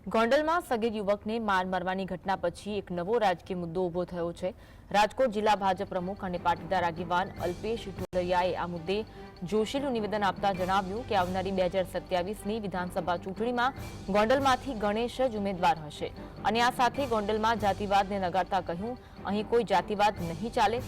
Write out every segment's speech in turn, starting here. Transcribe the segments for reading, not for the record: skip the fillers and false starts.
ગોંડલમાં સગીર યુવકને માર મારવાની ઘટના પછી એક નવો રાજકીય મુદ્દો ઉભો થયો છે। રાજકોટ જિલ્લા ભાજપ પ્રમુખ અને પાટીદાર આગેવાન અલ્પેશ ઢોલરિયાએ આ મુદ્દે જોશીલું નિવેદન આપતા જણાવ્યું કે આવનારી 2027ની વિધાનસભા ચૂંટણીમાં ગોંડલમાંથી ગણેશ જ ઉમેદવાર હશે અને આ સાથે ગોંડલમાં જાતિવાદને નગારતા કહ્યું, અહીં કોઈ જાતિવાદ નહીં ચાલે।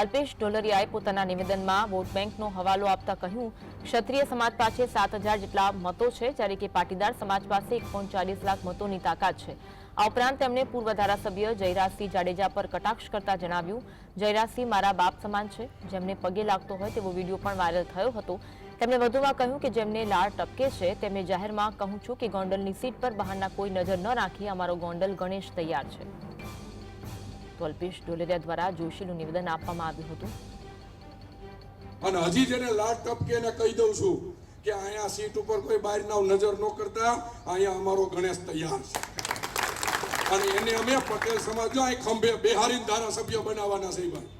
અલ્પેશ ઢોલરિયાએ પોતાના નિવેદનમાં વોટ બેંકનો હવાલો આપતા કહ્યું, ક્ષત્રિય સમાજ પાસે 7,000 જેટલા મતો છે, જ્યારે કે પાટીદાર સમાજ પાસે 1.40 લાખ મતોની તાકાત છે। આ ઉપરાંત તેમણે પૂર્વ ધારાસભ્ય જયરાજસિંહ જાડેજા પર કટાક્ષ કરતા જણાવ્યું, જયરાજસિંહ મારા બાપ સમાન છે, જેમને પગે લાગતો હોય તેવો વિડીયો પણ વાયરલ થયો હતો। તેમણે વધુમાં કહ્યું કે જેમને લાળ ટપકે છે તેમને જાહેરમાં કહું છું કે ગોંડલની સીટ પર બહારના કોઈ નજર ન રાખી અમારો ગોંડલ ગણેશ તૈયાર છે। તો અલ્પેશ ઢોલરિયા દ્વારા જોશીનું નિવેદન આપવામાં આવ્યું હતું અને હજી જેને લાડ ટપકે ને કહી દઉં છું કે અહીંયા સીટ ઉપર કોઈ બહારના નજર ન કરતા, અહીંયા અમારો ગણેશ તૈયાર છે અને એને અમે પટેલ સમાજ અહીં ખંભે બેહારીને ધારાસભ્ય બનાવવાના છે ભાઈ।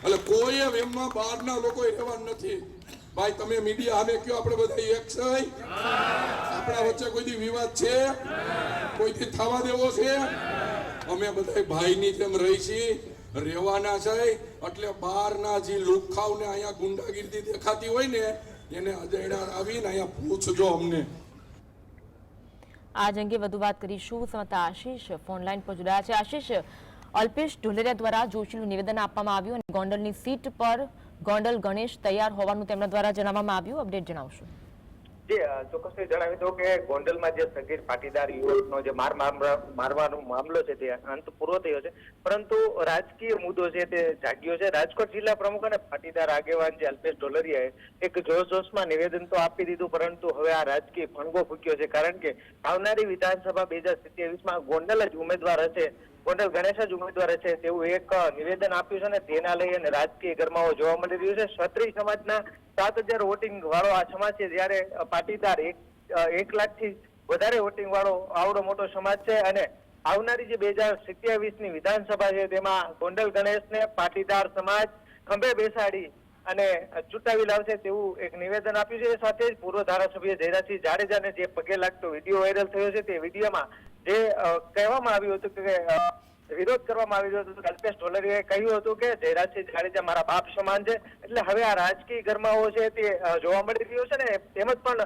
એટલે કોઈ એમમાં બહારના લોકો રહેવા નથી ભાઈ। તમે મીડિયા સામે કયો આપણે બધા એક છે? આપણા વચ્ચે કોઈ વિવાદ છે? કોઈથી થવા દેવો છે? અમે બધા ભાઈની જેમ રહી છીએ, રહેવાના છે। એટલે બહારના જે લુખાવને અહીંયા ગુંડાગીરી દેખાતી હોય ને એને અજયડા આવીને અહીંયા પૂછજો અમને। આજ અંગે વધુ વાત કરીશું। સમતા આશીષ ફોન લાઈન પર જોડાયા છે। આશીષ, અલ્પેશ ઢોલરિયા દ્વારા જોશીનું નિવેદન આપવામાં આવ્યું અને ગોંડલની સીટ પર ગોંડલ ગણેશ તૈયાર હોવાનું તેમના દ્વારા જણાવવામાં આવ્યું, અપડેટ જણાવશો? ચોક્કસથી જણાવી દો કે ગોંડલમાં જે સગીર પાટીદાર યુવકનો જે મારવાનો મામલો છે તે અંત પૂરો થયો છે, પરંતુ રાજકીય મુદ્દો છે તે જાગ્યો છે। રાજકોટ જિલ્લા પ્રમુખ અને પાટીદાર આગેવાન જે અલ્પેશ ઢોલરિયાએ એક જોશમાં નિવેદન તો આપી દીધું, પરંતુ હવે આ રાજકીય ભણગો ફૂક્યો છે, કારણ કે આવનારી વિધાનસભા 2027માં ગોંડલ જ ઉમેદવાર હશે, ગોંડલ ગણેશ જ ઉમેદવાર છે તેવું એક નિવેદન આપ્યું છે અને તેના લઈ અને રાજકીય ગરમાવો જોવા મળી રહ્યો છે। ક્ષત્રિય સમાજના 7,000 વોટિંગ વાળો આ સમાજ છે, જ્યારે પાટીદાર 1 લાખથી વધારે વોટિંગ વાળો આવડો મોટો સમાજ છે અને આવનારી જે 2027ની વિધાનસભા છે તેમાં ગોંડલ ગણેશને પાટીદાર સમાજ ખંભે બેસાડી અને ચૂંટાવી લાવશે તેવું એક નિવેદન આપ્યું છે। સાથે જ પૂર્વ ધારાસભ્ય જયરાજસિંહ જાડેજાને જે પગે લાગતો વિડીયો વાયરલ થયો છે તે વિડીયોમાં જે કહેવામાં આવ્યું હતું કે વિરોધ કરવામાં આવી રહ્યો હતો, અલ્પેશ ઢોલરિયાએ કહ્યું હતું કે જયરાજસિંહ જાડેજા મારા બાપ સમાન છે। એટલે હવે આ રાજકીય ગરમાવો છે તે જોવા મળી રહ્યો છે ને તેમજ પણ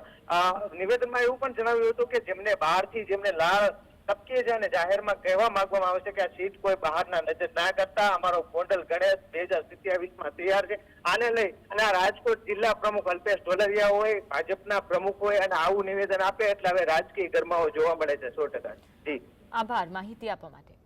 નિવેદનમાં એવું પણ જણાવ્યું હતું કે જેમને બહારથી જેમને લાળ ટપકે છે અને જાહેરમાં કહેવા માંગવામાં આવે છે કે આ સીટ કોઈ બહારના નજર ના કરતા અમારો ગોંડલ ગણેશ 2027માં તૈયાર છે। આને લઈ અને આ રાજકોટ જિલ્લા પ્રમુખ અલ્પેશ ઢોલરિયા હોય, ભાજપના પ્રમુખ હોય અને આવું નિવેદન આપે એટલે હવે રાજકીય ગરમાવો જોવા મળે છે 100%। જી, આભાર માહિતી આપવા માટે।